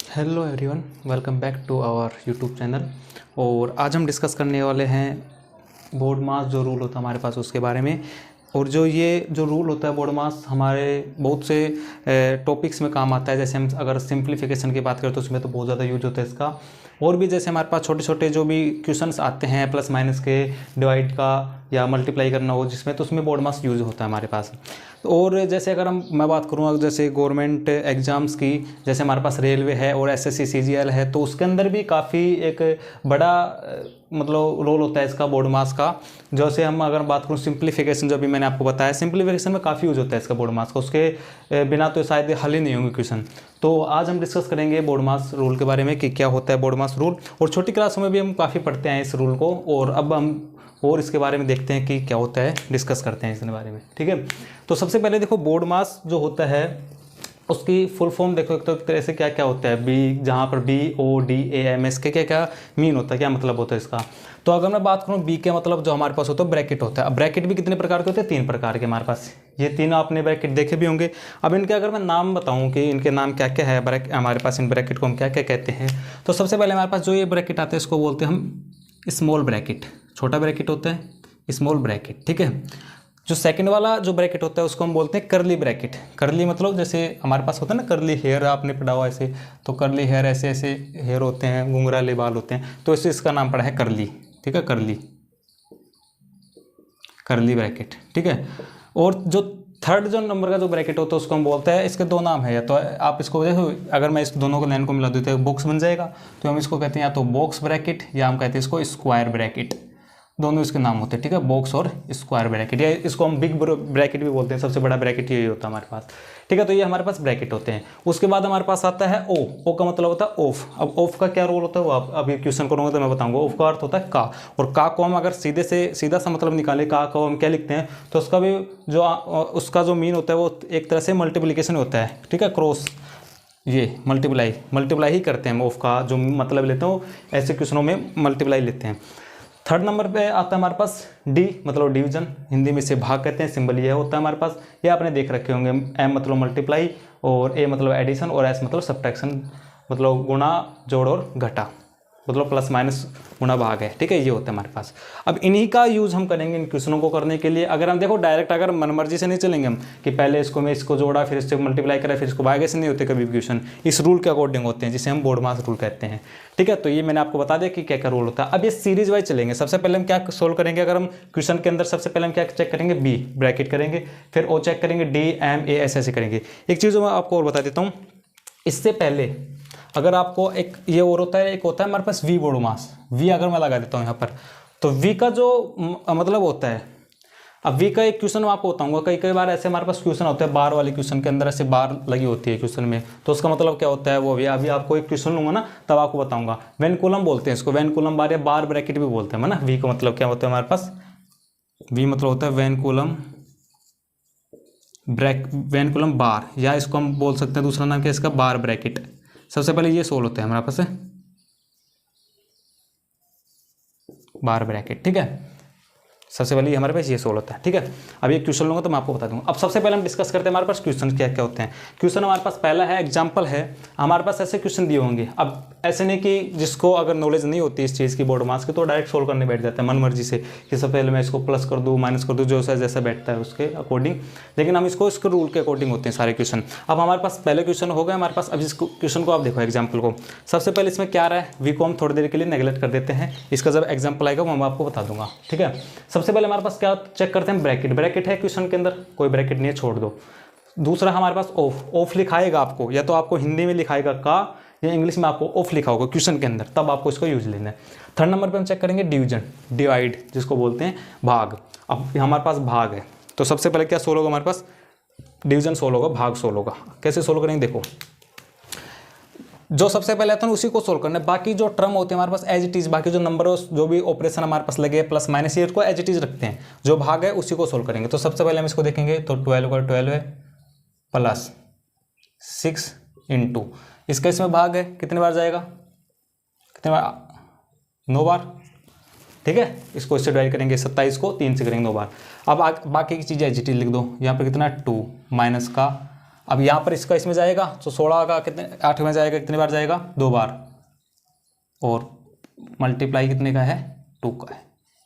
Hello everyone, welcome back to our YouTube channel. और आज हम डिस्कस करने वाले हैं बोर्ड मास जो रूल होता है हमारे पास उसके बारे में। और जो रूल होता है बोर्ड मास हमारे बहुत से टॉपिक्स में काम आता है। जैसे हम अगर सिंप्लीफिकेशन की बात करें तो उसमें तो बहुत ज़्यादा यूज होता है इसका। और भी जैसे हमारे पास छोटे छोटे जो भी क्वेश्चंस आते हैं प्लस माइनस के, डिवाइड का या मल्टीप्लाई करना हो जिसमें, तो उसमें बोर्ड मास यूज़ होता है हमारे पास। और जैसे अगर मैं बात करूँ जैसे गवर्नमेंट एग्ज़ाम्स की, जैसे हमारे पास रेलवे है और एसएससी सीजीएल है, तो उसके अंदर भी काफ़ी एक बड़ा मतलब रोल होता है इसका बोर्ड मास का। जैसे हम अगर बात करूँ सिंप्लीफिकेशन, जो भी मैंने आपको बताया, सिंप्लीफिकेशन में काफ़ी यूज होता है इसका बोर्ड मास का। उसके बिना तो शायद हल ही नहीं होंगे क्वेश्चन। तो आज हम डिस्कस करेंगे बोर्ड मास रूल के बारे में कि क्या होता है बोर्ड मास रूल। और छोटी क्लासों में भी हम काफ़ी पढ़ते हैं इस रूल को, और अब हम और इसके बारे में देखते हैं कि क्या होता है, डिस्कस करते हैं इसके बारे में। ठीक है, तो सबसे पहले देखो बोर्ड मास जो होता है उसकी फुल फॉर्म देखो एक तो एक तरह से क्या क्या होता है। बी, जहाँ पर BODAMS के क्या क्या मीन होता है, क्या मतलब होता है इसका। तो अगर मैं बात करूँ बी के मतलब जो हमारे पास होता है ब्रैकेट होता है। अब ब्रैकेट भी कितने प्रकार के होते हैं? 3 प्रकार के हमारे पास। ये तीनों आपने ब्रैकेट देखे भी होंगे। अब इनके अगर मैं नाम बताऊँ कि इनके नाम क्या क्या है, हमारे पास इन ब्रैकेट को हम क्या क्या कहते हैं, तो सबसे पहले हमारे पास जो ये ब्रैकेट आते हैं इसको बोलते हैं हम स्मॉल ब्रैकेट। छोटा ब्रैकेट होता है स्मॉल ब्रैकेट। ठीक है, जो सेकंड वाला जो ब्रैकेट होता है उसको हम बोलते हैं करली ब्रैकेट। करली मतलब जैसे हमारे पास होता है ना करली हेयर, आपने पढ़ा हुआ ऐसे, तो करली हेयर ऐसे ऐसे हेयर होते हैं, घुंघराले बाल होते हैं, तो इससे इसका नाम पड़ा है करली। ठीक है, करली ब्रैकेट। ठीक है, और जो थर्ड जो नंबर का जो ब्रैकेट होता है उसको हम बोलते हैं, इसके 2 नाम है। या तो आप इसको देखो, अगर मैं इस दोनों को लाइन को मिला दूँ तो बॉक्स बन जाएगा, तो हम इसको कहते हैं या तो बॉक्स ब्रैकेट या हम कहते हैं इसको स्क्वायर ब्रैकेट। दोनों इसके नाम होते हैं। ठीक है, बॉक्स और स्क्वायर ब्रैकेट, या इसको हम बिग ब्रैकेट भी बोलते हैं। सबसे बड़ा ब्रैकेट यही होता है हमारे पास। ठीक है, तो ये हमारे पास ब्रैकेट होते हैं। उसके बाद हमारे पास आता है ओ का मतलब होता है ऑफ। अब ऑफ का क्या रोल होता है वो आप अभी क्वेश्चन करूँगा तो मैं बताऊंगा। ऑफ का अर्थ होता है का, और का को हम अगर सीधा सा मतलब निकाले, का को हम क्या लिखते हैं, तो उसका भी जो उसका जो मीन होता है वो एक तरह से मल्टीप्लिकेशन होता है। ठीक है, क्रॉस, ये मल्टीप्लाई ही करते हैं हम। ऑफ का जो मतलब लेते हैं वो ऐसे क्वेश्चनों में मल्टीप्लाई लेते हैं। थर्ड नंबर पे आता है हमारे पास डी मतलब डिवीजन, हिंदी में इसे भाग कहते हैं। सिंबल ये होता है हमारे पास, ये आपने देख रखे होंगे। एम मतलब मल्टीप्लाई, और ए मतलब एडिशन, और एस मतलब सब्ट्रैक्शन, मतलब गुणा, जोड़ और घटा, मतलब प्लस माइनस गुणा भाग है। ठीक है, ये होता है हमारे पास। अब इन्हीं का यूज़ हम करेंगे इन क्वेश्चनों को करने के लिए। अगर हम देखो डायरेक्ट अगर मनमर्जी से नहीं चलेंगे हम कि पहले इसको मैं इसको जोड़ा फिर इससे मल्टीप्लाई करा फिर इसको भाग, ऐसे नहीं होते कभी भी क्वेश्चन। इस रूल के अकॉर्डिंग होते हैं जिसे हम बोर्ड मास रूल कहते हैं। ठीक है, तो ये मैंने आपको बता दिया कि क्या क्या रूल होता है। अब ये सीरीज वाइज चलेंगे। सबसे पहले हम क्या सोल्व करेंगे, अगर हम क्वेश्चन के अंदर सबसे पहले हम क्या चेक करेंगे, बी ब्रैकेट करेंगे, फिर ओ चेक करेंगे, डी एम ए ऐसे करेंगे। एक चीज़ मैं आपको और बता देता हूँ, इससे पहले अगर आपको एक ये और होता है, एक होता है हमारे पास वी बोर्ड मास। वी अगर मैं लगा देता हूँ यहाँ पर, तो वी का जो मतलब होता है, अब वी का एक क्वेश्चन मैं आपको बताऊंगा। कई कई बार ऐसे हमारे पास क्वेश्चन होते हैं, बार वाले क्वेश्चन के अंदर ऐसे बार लगी होती है क्वेश्चन में, तो उसका मतलब क्या होता है वो अभी आपको एक क्वेश्चन लूंगा ना तब आपको बताऊंगा। वेन कॉलम बोलते हैं इसको, वेन कॉलम बार या बार ब्रैकेट भी बोलते हैं ना। वी का मतलब क्या होता है हमारे पास, वी मतलब होता है वेन कॉलम बार, या इसको हम बोल सकते हैं दूसरा नाम क्या इसका, बार ब्रैकेट। सबसे पहले ये सोल्व होता है हमारे पास बार ब्रैकेट। ठीक है, सबसे पहले हमारे पास ये सोल्व होता है। ठीक है, अब ये क्वेश्चन लूंगा तो मैं आपको बता दूंगा। अब सबसे पहले हम डिस्कस करते हैं हमारे पास क्वेश्चन क्या क्या होते हैं। क्वेश्चन हमारे पास पहला है एग्जांपल है। हमारे पास ऐसे क्वेश्चन दिए होंगे। अब ऐसे नहीं कि जिसको अगर नॉलेज नहीं होती इस चीज़ की बोर्ड मास की तो डायरेक्ट सोल्व करने बैठ जाता है मन मर्जी से कि सबसे पहले मैं इसको प्लस कर दूँ माइनस कर दूँ, जो जैसा बैठता है उसके अकॉर्डिंग। लेकिन हम इसको इसके रूल के अकॉर्डिंग होते हैं सारे क्वेश्चन। अब हमारे पास पहले क्वेश्चन हो गए हमारे पास। अब इस क्वेश्चन को आप देखो एग्जाम्पल को, सबसे पहले इसमें क्या रहा है, वी को हम थोड़ी देर के लिए नेगलेक्ट कर देते हैं। इसका जब एग्जाम्पल आएगा वो मैं आपको बता दूंगा। ठीक है, सबसे पहले हमारे पास क्या चेक करते हैं, ब्रैकेट है क्वेश्चन के अंदर, कोई ब्रैकेट नहीं है छोड़ दो। दूसरा हमारे पास ऑफ लिखाएगा आपको, या तो आपको हिंदी में लिखाएगा का, या इंग्लिश में आपको ऑफ लिखा होगा क्वेश्चन के अंदर, तब आपको इसको यूज लेना है। थर्ड नंबर पे हम चेक करेंगे डिवीजन, डिवाइड जिसको बोलते हैं भाग। अब हमारे पास भाग है तो सबसे पहले क्या सोल्व होगा हमारे पास, डिवीजन सोल्व होगा, भाग सोल्व होगा। कैसे सोल्व करेंगे देखो, जो सबसे पहले आता है उसी को सोल्व करना है। बाकी जो टर्म होते हैं हमारे पास एज इट इज, बाकी जो नंबर जो भी ऑपरेशन हमारे पास लगे प्लस माइनस, ये को एज इट इज रखते हैं। जो भाग है उसी को सोल्व करेंगे। तो सबसे पहले हम इसको देखेंगे, तो 12 का 12 है प्लस 6 इंटू इसका, इसमें भाग है कितने बार जाएगा, कितने बार, 9 बार। ठीक है, इसको इससे डिवाइड करेंगे, 27 को 3 से करेंगे 9 बार। अब बाकी की चीज़ें एज इट इज लिख दो। यहाँ पर कितना 2 माइनस का अब यहाँ पर इसका इसमें जाएगा तो 16 का कितने 8 में जाएगा, कितनी बार जाएगा 2 बार, और मल्टीप्लाई कितने का है 2 का है।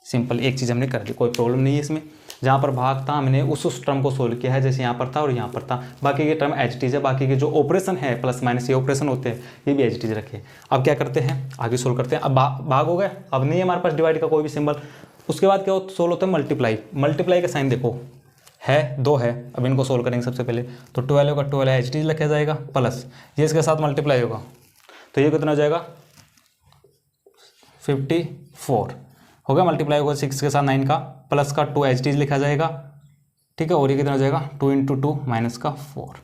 सिंपल एक चीज़ हमने कर दी, कोई प्रॉब्लम नहीं है इसमें। जहाँ पर भाग था हमने उस टर्म को सोल्व किया है जैसे यहाँ पर था और यहाँ पर था, बाकी के टर्म एज इट इज है, बाकी के जो ऑपरेशन है प्लस माइनस ये ऑपरेशन होते हैं ये भी एज इट इज रखे। अब क्या करते हैं आगे सोल्व करते हैं। अब भाग हो गया, अब नहीं है हमारे पास डिवाइड का कोई भी सिंबल। उसके बाद क्या सोल्व होता है मल्टीप्लाई। मल्टीप्लाई का साइन देखो है 2 है, अब इनको सोल्व करेंगे सबसे पहले। तो 12 होगा 12 एच डी लिखा जाएगा, प्लस ये इसके साथ मल्टीप्लाई होगा तो ये कितना हो जाएगा 54 हो गया, मल्टीप्लाई होगा 6 के साथ 9 का, प्लस का 2 एच डी लिखा जाएगा, ठीक है। और ये कितना हो जाएगा 2 × 2 माइनस का 4,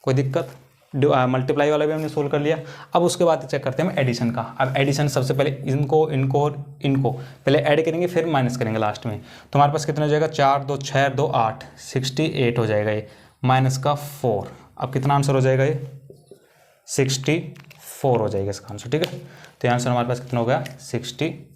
कोई दिक्कत। मल्टीप्लाई वाला भी हमने सोल्व कर लिया। अब उसके बाद चेक करते हैं हम एडिशन का। अब एडिशन सबसे पहले इनको इनको और इनको पहले ऐड करेंगे फिर माइनस करेंगे लास्ट में। तो हमारे पास कितना हो जाएगा 4 2 6 2 8 68 हो जाएगा ये, माइनस का 4। अब कितना आंसर हो जाएगा ये 64 हो जाएगा इसका आंसर, ठीक है। तो ये आंसर हमारे पास कितना हो गया 64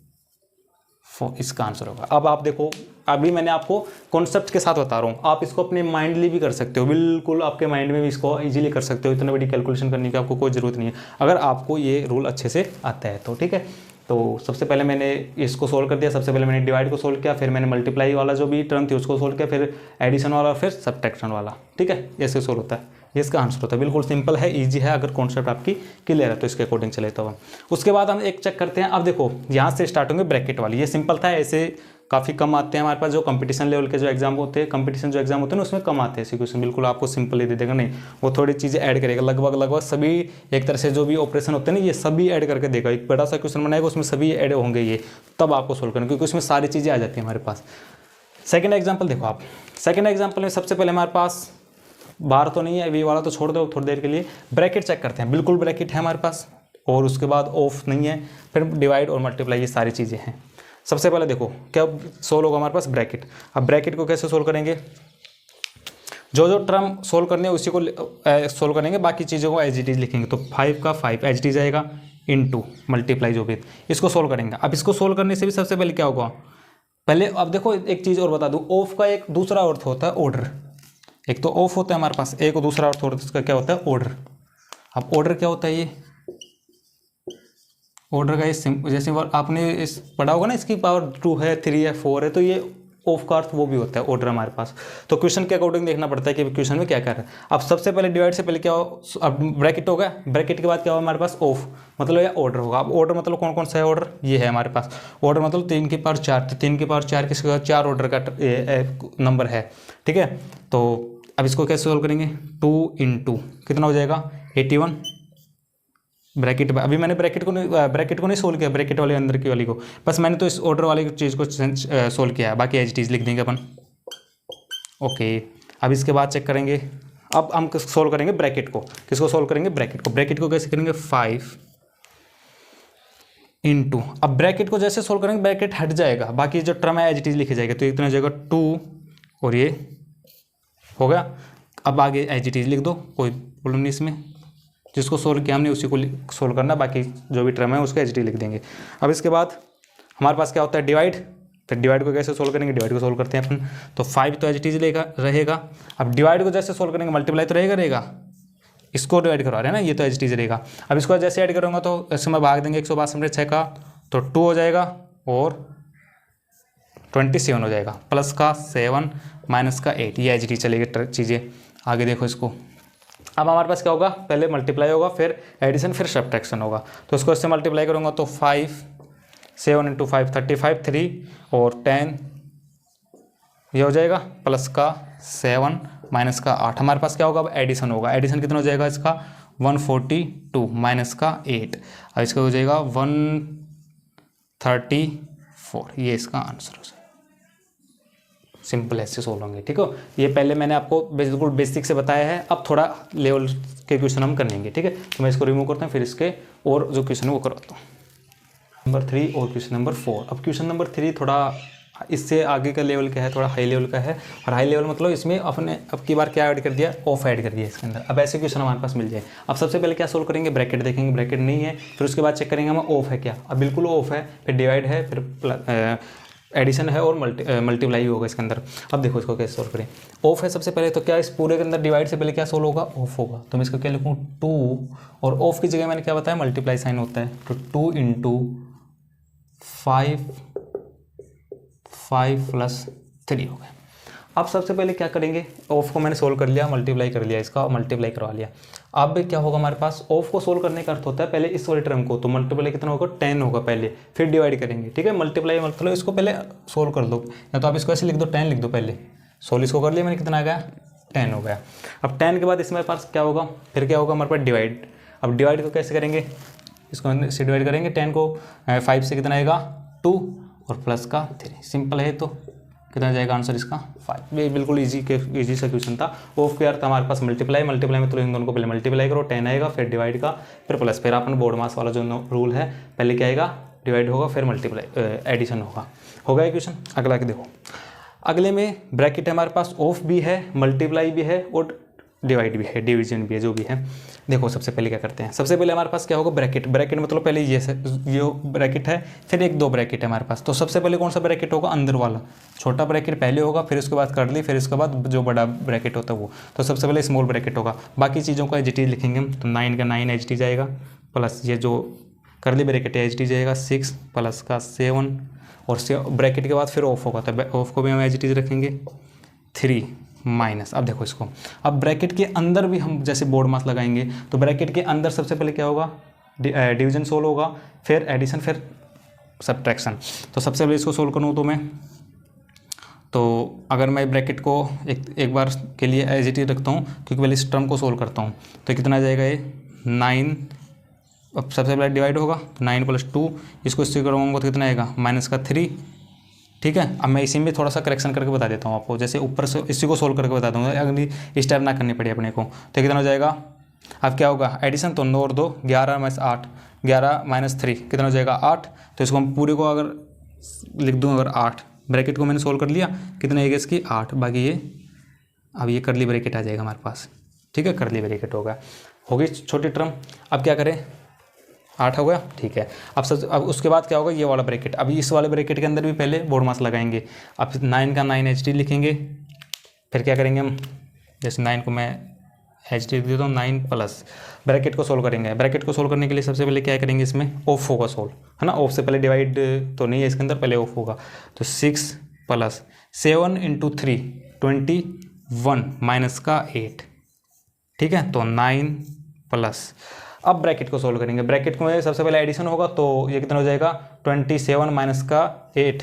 इसका आंसर होगा। अब आप देखो अभी मैंने आपको कॉन्सेप्ट के साथ बता रहा हूँ, आप इसको अपने माइंडली भी कर सकते हो, बिल्कुल आपके माइंड में भी इसको इजीली कर सकते हो। इतनी बड़ी कैलकुलेशन करने की आपको कोई ज़रूरत नहीं है अगर आपको ये रूल अच्छे से आता है तो, ठीक है। तो सबसे पहले मैंने इसको सोल्व कर दिया, सबसे पहले मैंने डिवाइड को सोल्व किया, फिर मैंने मल्टीप्लाई वाला जो भी टर्म थी उसको सोल्व किया, फिर एडिशन वाला, फिर सब्ट्रैक्शन वाला, ठीक है। ऐसे सोल्व होता है, ये इसका आंसर होता है। बिल्कुल सिंपल है, इजी है, अगर कॉन्सेप्ट आपकी क्लियर है तो इसके अकॉर्डिंग चले। तो उसके बाद हम एक चेक करते हैं। अब देखो यहाँ से स्टार्ट होंगे ब्रैकेट वाली, ये सिंपल था, ऐसे काफ़ी कम आते हैं हमारे पास। जो कंपटीशन लेवल के जो एग्जाम होते हैं, कंपटीशन जो एग्जाम होते हैं ना उसमें कम आते हैं ऐसे क्वेश्चन, बिल्कुल आपको सिंपल ही दे देगा, नहीं वो थोड़ी चीज़ें ऐड करेगा, लगभग सभी एक तरह से जो भी ऑपरेशन होते हैं ना ये सभी ऐड करके देगा। एक बड़ा सा क्वेश्चन बनाएगा उसमें सभी ऐड होंगे ये, तब आपको सोल्व करना, क्योंकि उसमें सारी चीज़ें आ जाती हैं हमारे पास। सेकेंड एग्जाम्पल देखो आप, सेकेंड एग्जाम्पल में सबसे पहले हमारे पास बार तो नहीं है, वी वाला तो छोड़ दो थोड़ी देर के लिए, ब्रैकेट चेक करते हैं। बिल्कुल ब्रैकेट है हमारे पास, और उसके बाद ऑफ नहीं है, फिर डिवाइड और मल्टीप्लाई, ये सारी चीज़ें हैं। सबसे पहले देखो क्या सोल्व होगा हमारे पास ब्रैकेट। अब ब्रैकेट को कैसे सोल्व करेंगे, जो जो टर्म सोल्व करने हैं उसी को सोल्व करेंगे, बाकी चीज़ों को एज इट इज लिखेंगे। तो 5 का 5 एच डी जाएगा, इनटू मल्टीप्लाई जो भी, इसको सोल्व करेंगे। अब इसको सोल्व करने से भी सबसे पहले क्या होगा, पहले अब देखो एक चीज़ और बता दूँ, ऑफ का एक दूसरा अर्थ होता है ऑर्डर। एक तो ऑफ होता है हमारे पास, एक दूसरा अर्थ होता है उसका क्या होता है ऑर्डर। अब ऑर्डर क्या होता है, ये ऑर्डर का ये जैसे आपने इस पढ़ा होगा ना, इसकी पावर 2 है 3 है 4 है, तो ये ऑफ का अर्थ वो भी होता है ऑर्डर हमारे पास। तो क्वेश्चन के अकॉर्डिंग देखना पड़ता है कि क्वेश्चन में क्या क्या है। अब सबसे पहले डिवाइड से पहले क्या हो, अब ब्रैकेट हो गया, ब्रैकेट के बाद क्या होगा हमारे पास ऑफ, मतलब ये ऑर्डर होगा। अब ऑर्डर मतलब कौन कौन सा है ऑर्डर, ये है हमारे पास ऑर्डर, मतलब 3 की पावर 4, तो 3 की पावर 4 किसके बाद 4 ऑर्डर का नंबर है, ठीक है। तो अब इसको कैसे सोल्व करेंगे, 2 × कितना हो जाएगा 81 ब्रैकेट। अभी मैंने ब्रैकेट को नहीं सोल्व किया, ब्रैकेट वाले अंदर की वाली को, बस मैंने तो इस ऑर्डर वाली चीज़ को सोल्व किया है, बाकी एज इट इज लिख देंगे अपन। ओके, अब इसके बाद चेक करेंगे, अब हम सोल्व करेंगे ब्रैकेट को। किसको सोल्व करेंगे, ब्रैकेट को। ब्रैकेट को कैसे करेंगे 5 × अब ब्रैकेट को जैसे सोल्व करेंगे ब्रैकेट हट जाएगा, बाकी जो टर्म है एज इट इज लिखे जाएगा। तो इतना हो जाएगा 2 और ये हो गया। अब आगे एज इट इज लिख दो, कोई प्रॉब्लम नहीं इसमें, जिसको सोल्व किया हमने उसी को सोल्व करना, बाकी जो भी टर्म है उसको एच डी लिख देंगे। अब इसके बाद हमारे पास क्या होता है डिवाइड, फिर डिवाइड को कैसे सोल्व करेंगे, डिवाइड को सोल्व करते हैं अपन। तो 5 तो एच डी रहेगा। अब डिवाइड को जैसे सोल्व करेंगे मल्टीप्लाई तो रहेगा, इसको डिवाइड करवा रहे हैं ना, ये तो एच डी रहेगा। अब इसको जैसे ऐड करूँगा तो इसमें मैं भाग देंगे 162 का, तो 2 हो जाएगा और 27 हो जाएगा, प्लस का 7 माइनस का 8, ये एच डी चलेगी चीज़ें। आगे देखो इसको, अब हमारे पास क्या होगा, पहले मल्टीप्लाई होगा, फिर एडिशन, फिर सब्ट्रैक्शन होगा। तो इसको इससे मल्टीप्लाई करूँगा तो 5 7 × 5 35 3 और 10 ये हो जाएगा, प्लस का 7 माइनस का 8। हमारे पास क्या होगा, अब एडिशन होगा। एडिशन कितना हो जाएगा इसका 142 माइनस का 8, और इसका हो जाएगा 134, ये इसका आंसर हो जाएगा। सिंपल ऐसे सोल्व होंगे, ठीक है। ये पहले मैंने आपको बिल्कुल बेसिक से बताया है, अब थोड़ा लेवल के क्वेश्चन हम करेंगे, ठीक है। तो मैं इसको रिमूव करता हूँ, फिर इसके और जो क्वेश्चन है वो करवाता हूँ। नंबर 3 और क्वेश्चन नंबर 4। अब क्वेश्चन नंबर 3 थोड़ा इससे आगे का लेवल का है, थोड़ा हाई लेवल का है। और हाई लेवल मतलब इसमें अपने अब की बार क्या ऐड कर दिया, ऑफ ऐड कर दिया इसके अंदर। अब ऐसे क्वेश्चन हमारे पास मिल जाए। अब सबसे पहले क्या सोल्व करेंगे, ब्रैकेट देखेंगे, ब्रैकेट नहीं है, फिर उसके बाद चेक करेंगे हम ऑफ है क्या, अब बिल्कुल ऑफ है, फिर डिवाइड है, फिर एडिशन है और मल्टीप्लाई होगा इसके अंदर। अब देखो इसको कैसे सोल्व करें। ऑफ है सबसे पहले, तो क्या इस पूरे के अंदर डिवाइड से पहले क्या सोल्व होगा, ऑफ होगा। तो मैं इसको क्या लिखूँ 2, और ऑफ की जगह मैंने क्या बताया मल्टीप्लाई साइन होता है, तो 2 इंटू 5 + 3 हो गया। अब सबसे पहले क्या करेंगे, ऑफ को मैंने सोल्व कर लिया, मल्टीप्लाई कर लिया, इसका मल्टीप्लाई करवा लिया। अब क्या होगा हमारे पास, ऑफ को सोल्व करने का अर्थ होता है पहले इस वाले टर्म को, तो मल्टीप्लाई कितना होगा 10 होगा पहले, फिर डिवाइड करेंगे, ठीक है। मल्टीप्लाई मतलब इसको पहले सोल्व कर दो, या तो आप इसको ऐसे लिख दो 10 लिख दो पहले, सोल्व इसको कर लिया मैंने, कितना आ गया 10 हो गया। अब 10 के बाद इसमें पास क्या होगा, फिर क्या होगा हमारे पास डिवाइड। अब डिवाइड को कैसे करेंगे, इसको से डिवाइड करेंगे, 10 को 5 से कितना आएगा 2 और प्लस का 3, सिंपल है। तो कितना जाएगा आंसर इसका 5। ये बिल्कुल इजी सा क्वेश्चन था। ऑफ के अर्थ हमारे पास मल्टीप्लाई में तो इन दोनों को पहले मल्टीप्लाई करो, 10 आएगा, फिर डिवाइड का, फिर प्लस, फिर अपन बोर्ड मास वाला जो रूल है, पहले क्या आएगा डिवाइड होगा, फिर मल्टीप्लाई एडिशन होगा। हो गया क्वेश्चन। अगला के देखो, अगले में ब्रैकेट है हमारे पास, ऑफ भी है, मल्टीप्लाई भी है और डिवाइड भी है, डिवीजन भी है, जो भी है। देखो सबसे पहले क्या करते हैं, सबसे पहले हमारे पास क्या होगा ब्रैकेट। ब्रैकेट मतलब पहले ये ब्रैकेट है, फिर 1-2 ब्रैकेट है हमारे पास। तो सबसे पहले कौन सा ब्रैकेट होगा, अंदर वाला छोटा ब्रैकेट पहले होगा, फिर उसके बाद कर्ली, फिर उसके बाद जो बड़ा ब्रैकेट होता है वो। तो सबसे पहले स्मॉल ब्रैकेट होगा, बाकी चीज़ों का एच लिखेंगे हम। तो 9 का 9 एच जाएगा, प्लस ये जो कर्ली ब्रैकेट है एच जाएगा 6 प्लस का 7, और ब्रैकेट के बाद फिर ऑफ होगा, तो ऑफ को भी हम एच रखेंगे 3 माइनस। अब देखो इसको, अब ब्रैकेट के अंदर भी हम जैसे बोर्ड मास लगाएंगे, तो ब्रैकेट के अंदर सबसे पहले क्या होगा डिवीजन सोल्व होगा, फिर एडिशन, फिर सब्ट्रैक्शन। तो सबसे पहले इसको सोल्व करूँ तो मैं, तो अगर मैं ब्रैकेट को एक बार के लिए एज इट इज रखता हूँ, क्योंकि पहले इस टर्म को सोल्व करता हूँ, तो कितना जाएगा ये 9। अब सबसे पहले डिवाइड होगा, तो 9 + 2, इसको इससे करवाऊंगा तो कितना आएगा -3, ठीक है। अब मैं इसी में थोड़ा सा करेक्शन करके बता देता हूँ आपको, जैसे ऊपर से इसी को सोल्व करके बता दूँगा, अगली स्टेप ना करनी पड़े अपने को। तो कितना हो जाएगा, अब क्या होगा एडिशन, तो 9 और 2 11 - 8, 11 - 3 कितना हो जाएगा 8। तो इसको हम पूरे को अगर लिख दूँ, अगर 8 ब्रैकेट को मैंने सोल्व कर लिया, कितना आएगा इसकी 8, बाकी ये अब ये कर्ली ब्रैकेट आ जाएगा हमारे पास, ठीक है। कर्ली ब्रैकेट होगा, होगी छोटी टर्म। अब क्या करें, 8 हो गया, ठीक है। अब उसके बाद क्या होगा, ये वाला ब्रैकेट, अभी इस वाले ब्रैकेट के अंदर भी पहले बोर्ड मास लगाएंगे। अब 9 का 9 एच लिखेंगे, फिर क्या करेंगे हम, जैसे 9 को मैं एच लिख देता हूँ, 9 प्लस ब्रैकेट को सोल्व करेंगे। ब्रैकेट को सोल्व करने के लिए सबसे पहले क्या करेंगे, इसमें ऑफ होगा सोल्व, है ना। ऑफ से पहले डिवाइड तो नहीं है इसके अंदर, पहले ऑफ होगा। तो 6 + 7 × 3 21 माइनस का 8, ठीक है। तो 9 प्लस, अब ब्रैकेट को सोल्व करेंगे। ब्रैकेट में सबसे पहले एडिशन होगा, तो ये कितना हो जाएगा 27 माइनस का 8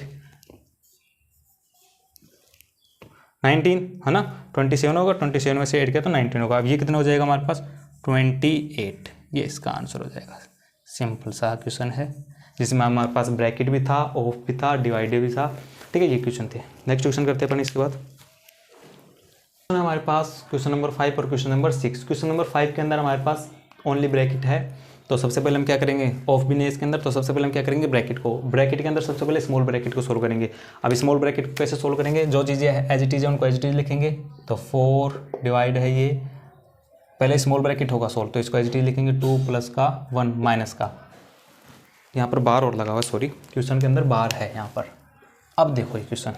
19, है ना। 27 होगा, 27 में से 8 किया तो 19 होगा। अब ये कितना हो जाएगा हमारे पास 28, ये इसका आंसर हो जाएगा। सिंपल सा क्वेश्चन है, जिसमें हमारे पास ब्रैकेट भी था, ऑफ भी था, डिवाइडेड भी था, ठीक है। ये क्वेश्चन थे। नेक्स्ट क्वेश्चन करते हैं अपन इसके बाद। हमारे पास क्वेश्चन नंबर 5 और क्वेश्चन नंबर 6। क्वेश्चन नंबर 5 के अंदर हमारे पास ओनली ब्रैकेट है, तो सबसे पहले हम क्या करेंगे, ऑफ भी नहीं है इसके अंदर, तो सबसे पहले हम क्या करेंगे ब्रैकेट को, ब्रैकेट के अंदर सबसे पहले स्मॉल ब्रैकेट को सोल्व करेंगे। अब स्मॉल ब्रैकेट को कैसे सोल्व करेंगे, जो चीज़ें एज इट इज है उनको एज इट इज लिखेंगे। तो 4 डिवाइड है ये, पहले स्मॉल ब्रैकेट होगा सोल्व, तो इसको एज इट इज लिखेंगे 2 प्लस का 1 माइनस का, यहाँ पर बार और लगा हुआ, सॉरी क्वेश्चन के अंदर बार है यहाँ पर। अब देखो ये क्वेश्चन,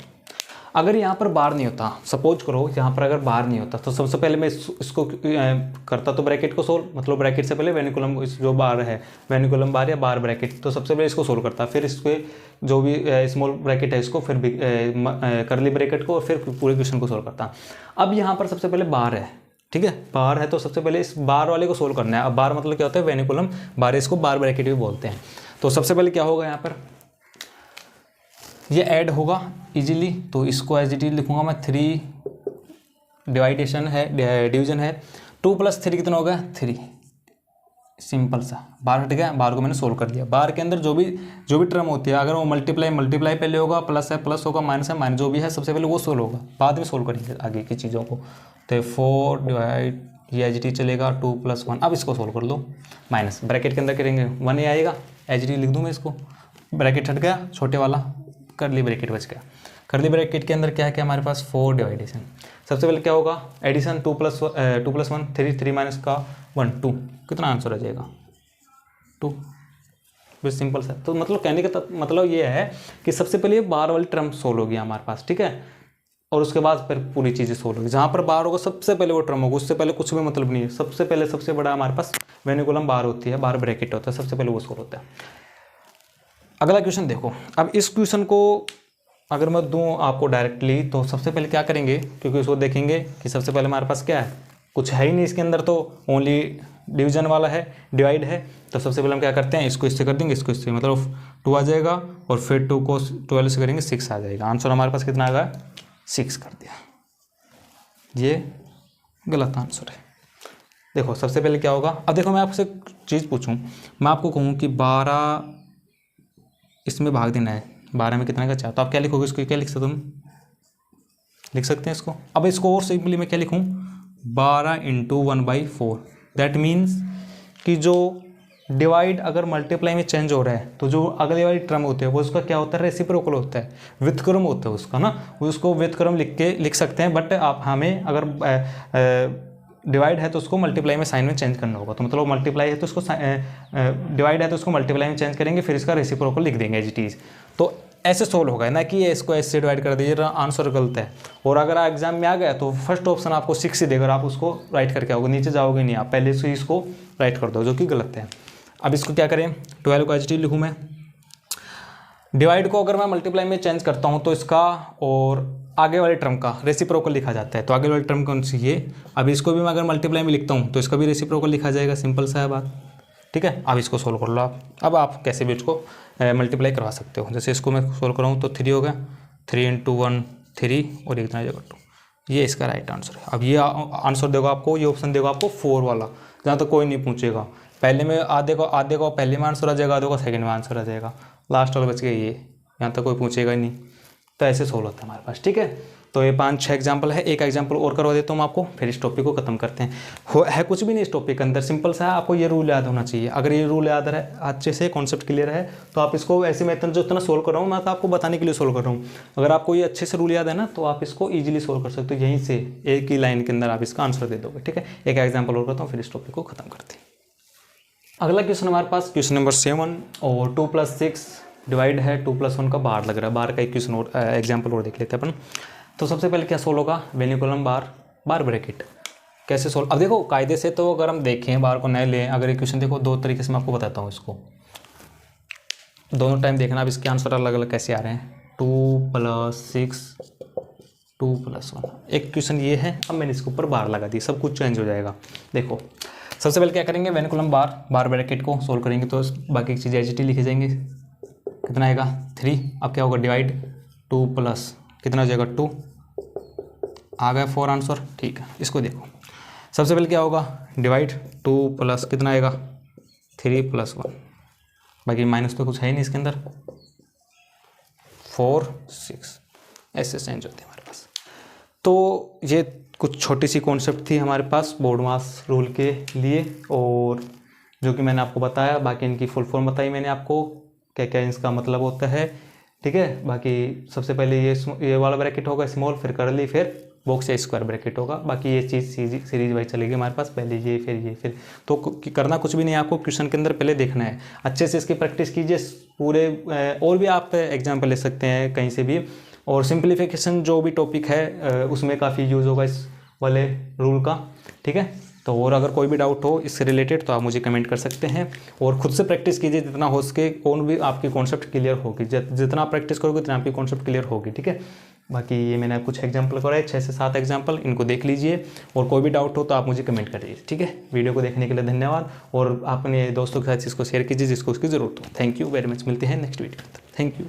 अगर यहाँ पर बार नहीं होता, सपोज करो यहाँ पर अगर बार नहीं होता, तो सबसे पहले मैं इसको करता तो ब्रैकेट को सोल्व, मतलब ब्रैकेट से पहले वेनिकुलम जो बार है, वेनिकुलम बार या बार ब्रैकेट, तो सबसे पहले इसको सोल्व करता, फिर इसके जो भी स्मॉल ब्रैकेट है इसको, फिर कर्ली ब्रैकेट को, और फिर पूरे क्वेश्चन को सोल्व करता। अब यहाँ पर सबसे पहले बार है, ठीक है, बार है, तो सबसे पहले इस बार वाले को सोल्व करना है। अब बार मतलब क्या होता है, वेनिकुलम बार, इसको बार ब्रैकेट भी बोलते हैं। तो सबसे पहले क्या होगा, यहाँ पर ये ऐड होगा इजीली, तो इसको एज इट इज लिखूंगा मैं 3, डिवाइडेशन है, डिवीजन है, 2 + 3 कितना होगा 3, सिंपल सा, बार हट गया, बार को मैंने सोल्व कर दिया। बार के अंदर जो भी टर्म होती है, अगर वो मल्टीप्लाई पहले होगा, प्लस है प्लस होगा, माइनस है माइनस, जो भी है सबसे पहले वो सोल्व होगा, बाद में सोल्व करेंगे आगे की चीज़ों को। तो 4 डिवाइड, ये एज इट इज चलेगा 2 + 1, अब इसको सोल्व कर दो, माइनस ब्रैकेट के अंदर करेंगे 1 ही आएगा, एज इट इज लिख दूँ मैं इसको, ब्रैकेट हट गया छोटे वाला, कर्ली ब्रैकेट बच गया। कर्ली ब्रैकेट के अंदर क्या है, हमारे पास 4 डिवाइडेशन, सबसे पहले क्या होगा एडिशन, 2 + 1 3 माइनस का 1 2, कितना आंसर आ जाएगा 2, सिंपल सा। तो मतलब कहने का मतलब ये है कि सबसे पहले ये बार वाली टर्म सोल्व होगी हमारे पास, ठीक है, और उसके बाद फिर पूरी चीज़ें सोल्व होगी। जहाँ पर बार होगा सबसे पहले वो टर्म होगा, उससे पहले कुछ भी मतलब नहीं है। सबसे पहले सबसे बड़ा हमारे पास वेनिकुलम बार होती है, बार ब्रैकेट होता है, सबसे पहले वो सोल्व होता है। अगला क्वेश्चन देखो। अब इस क्वेश्चन को अगर मैं दूँ आपको डायरेक्टली, तो सबसे पहले क्या करेंगे, क्योंकि उसको देखेंगे कि सबसे पहले हमारे पास क्या है, कुछ है ही नहीं इसके अंदर, तो ओनली डिवीजन वाला है, डिवाइड है। तो सबसे पहले हम क्या करते हैं, इसको इससे कर देंगे, इसको इससे, मतलब 2 आ जाएगा, और फिर 2 को 12 से करेंगे 6 आ जाएगा। आंसर हमारे पास कितना आ गया, 6 कर दिया। ये गलत आंसर है। देखो सबसे पहले क्या होगा, अब देखो मैं आपसे एक चीज़ पूछूं, मैं आपको कहूँ कि 12 इसमें भाग देना है, 12 में कितना का 4, तो आप क्या लिखोगे इसको, क्या लिख सकते, तुम लिख सकते हैं इसको। अब इसको और सिंपली मैं क्या लिखूँ, 12 × 1/4। दैट मीन्स कि जो डिवाइड अगर मल्टीप्लाई में चेंज हो रहा है, तो जो अगले वाली टर्म होते हैं वो उसका क्या होता है, रेसिप्रोकल होता है, व्युत्क्रम होता है उसका ना, उसको व्युत्क्रम लिख सकते हैं। बट आप हमें अगर डिवाइड है तो उसको मल्टीप्लाई में साइन में चेंज करना होगा। तो मतलब मल्टीप्लाई है तो उसको डिवाइड है तो उसको मल्टीप्लाई में चेंज करेंगे, फिर इसका रेसिप्रोकल लिख देंगे एज इट इज़। तो ऐसे सोल्व होगा ना कि ये इसको ऐसे डिवाइड कर दीजिए, आंसर गलत है। और अगर एग्जाम में आ गया तो फर्स्ट ऑप्शन आपको 6 ही देगा, आप उसको राइट करके आओगे, नीचे जाओगे नहीं, आप पहले से ही इसको राइट कर दो, जो कि गलत है। अब इसको क्या करें, 12 को एच टी लिखूँ मैं। डिवाइड को अगर मैं मल्टीप्लाई में चेंज करता हूँ तो इसका और आगे वाले टर्म का रेसिप्रोकल लिखा जाता है। तो आगे वाली टर्म कौन सी है, अब इसको भी मैं अगर मल्टीप्लाई में लिखता हूँ तो इसका भी रेसिप्रोकल लिखा जाएगा, सिंपल सा है बात, ठीक है। अब इसको सोल्व कर लो आप। अब आप कैसे भी इसको मल्टीप्लाई करवा सकते हो। जैसे इसको मैं सोल्व कराऊँ तो 3 हो गया, 3 × 1 3, और एक जगह 2, ये इसका राइट आंसर है। अब ये आंसर देगा आपको, ये ऑप्शन देगा आपको 4 वाला, जहाँ तक कोई नहीं पूछेगा। पहले में आधे को पहले में आंसर आ जाएगा, आधे को सेकंड में आंसर आ जाएगा, लास्ट वाला बच गया ये, यहाँ तक कोई पूछेगा ही नहीं। तो ऐसे सोल्व होता है हमारे पास, ठीक है। तो ये 5-6 एग्जाम्पल है, एक एग्जाम्पल और करवा देता हूँ मैं आपको, फिर इस टॉपिक को खत्म करते हैं। है कुछ भी नहीं इस टॉपिक के अंदर, सिंपल सा है, आपको ये रूल याद होना चाहिए। अगर ये रूल याद है, अच्छे से कॉन्सेप्ट क्लियर है, तो आप इसको ऐसे मैं जो इतना सोल्व कर रहा हूँ, मैं तो आपको बताने के लिए सोल्व कर रहा हूँ। अगर आपको ये अच्छे से रूल याद है ना, तो आप इसको ईजिली सोल्व कर सकते हो, यहीं से एक ही लाइन के अंदर आप इसका आंसर दे दोगे, ठीक है। एक एग्जाम्पल और करता हूँ, फिर इस टॉपिक को खत्म करते हैं। अगला क्वेश्चन हमारे पास क्वेश्चन नंबर 7, और 2 + 6 डिवाइड है 2 + 1 का बार लग रहा है। बार का एक क्वेश्चन और एग्जाम्पल और देख लेते हैं अपन। तो सबसे पहले क्या सोल्व होगा, वेनिकुलम बार ब्रैकेट कैसे सोल्व। अब देखो कायदे से तो अगर हम देखें, बार को नए लें, अगर एक क्वेश्चन देखो 2 तरीके से मैं आपको बताता हूँ, इसको दोनों टाइम देखना। अब इसके आंसर अलग अलग कैसे आ रहे हैं, 2 + 6 2 + 1। एक क्वेश्चन ये है, अब मैंने इसके ऊपर बार लगा दी, सब कुछ चेंज हो जाएगा। देखो सबसे पहले क्या करेंगे, वेनिकुलम बार ब्रैकेट को सोल्व करेंगे, तो बाकी चीज़ें एच टी लिखे जाएंगे। कितना आएगा 3। अब क्या होगा, डिवाइड 2 + कितना हो जाएगा 2, आ गया 4 आंसर, ठीक है। इसको देखो सबसे पहले क्या होगा, डिवाइड 2 + कितना आएगा 3 + 1, बाकी माइनस तो कुछ है ही नहीं इसके अंदर, 4 6, ऐसे चेंज होते हैं हमारे पास। तो ये कुछ छोटी सी कॉन्सेप्ट थी हमारे पास बोर्ड मास रूल के लिए, और जो कि मैंने आपको बताया। बाकी इनकी फुल फॉर्म बताई मैंने आपको, क्या क्या इसका मतलब होता है, ठीक है। बाकी सबसे पहले ये वाला ब्रैकेट होगा स्मॉल, फिर करली, फिर बॉक्स या स्क्वायर ब्रैकेट होगा। बाकी ये चीज़ सीरीज वाइज चलेगी हमारे पास, पहले ये फिर तो करना कुछ भी नहीं है आपको, क्वेश्चन के अंदर पहले देखना है, अच्छे से इसकी प्रैक्टिस कीजिए पूरे। और भी आप एग्जाम्पल ले सकते हैं कहीं से भी, और सिंप्लीफिकेशन जो भी टॉपिक है उसमें काफ़ी यूज़ होगा इस वाले रूल का, ठीक है। तो और अगर कोई भी डाउट हो इससे रिलेटेड तो आप मुझे कमेंट कर सकते हैं, और खुद से प्रैक्टिस कीजिए जितना हो सके, कौन भी आपकी कॉन्सेप्ट क्लियर होगी, जितना आप प्रैक्टिस करोगे उतना आपकी कॉन्सेप्ट क्लियर होगी, ठीक है। बाकी ये मैंने कुछ एग्जाम्पल कराए, 6 से 7 एग्जाम्पल, इनको देख लीजिए, और कोई भी डाउट हो तो आप मुझे कमेंट करिए, ठीक है। वीडियो को देखने के लिए धन्यवाद, और अपने दोस्तों के साथ इसको शेयर कीजिए जिसको उसकी ज़रूरत हो। थैंक यू वेरी मच, मिलते हैं नेक्स्ट वीडियो। Thank you.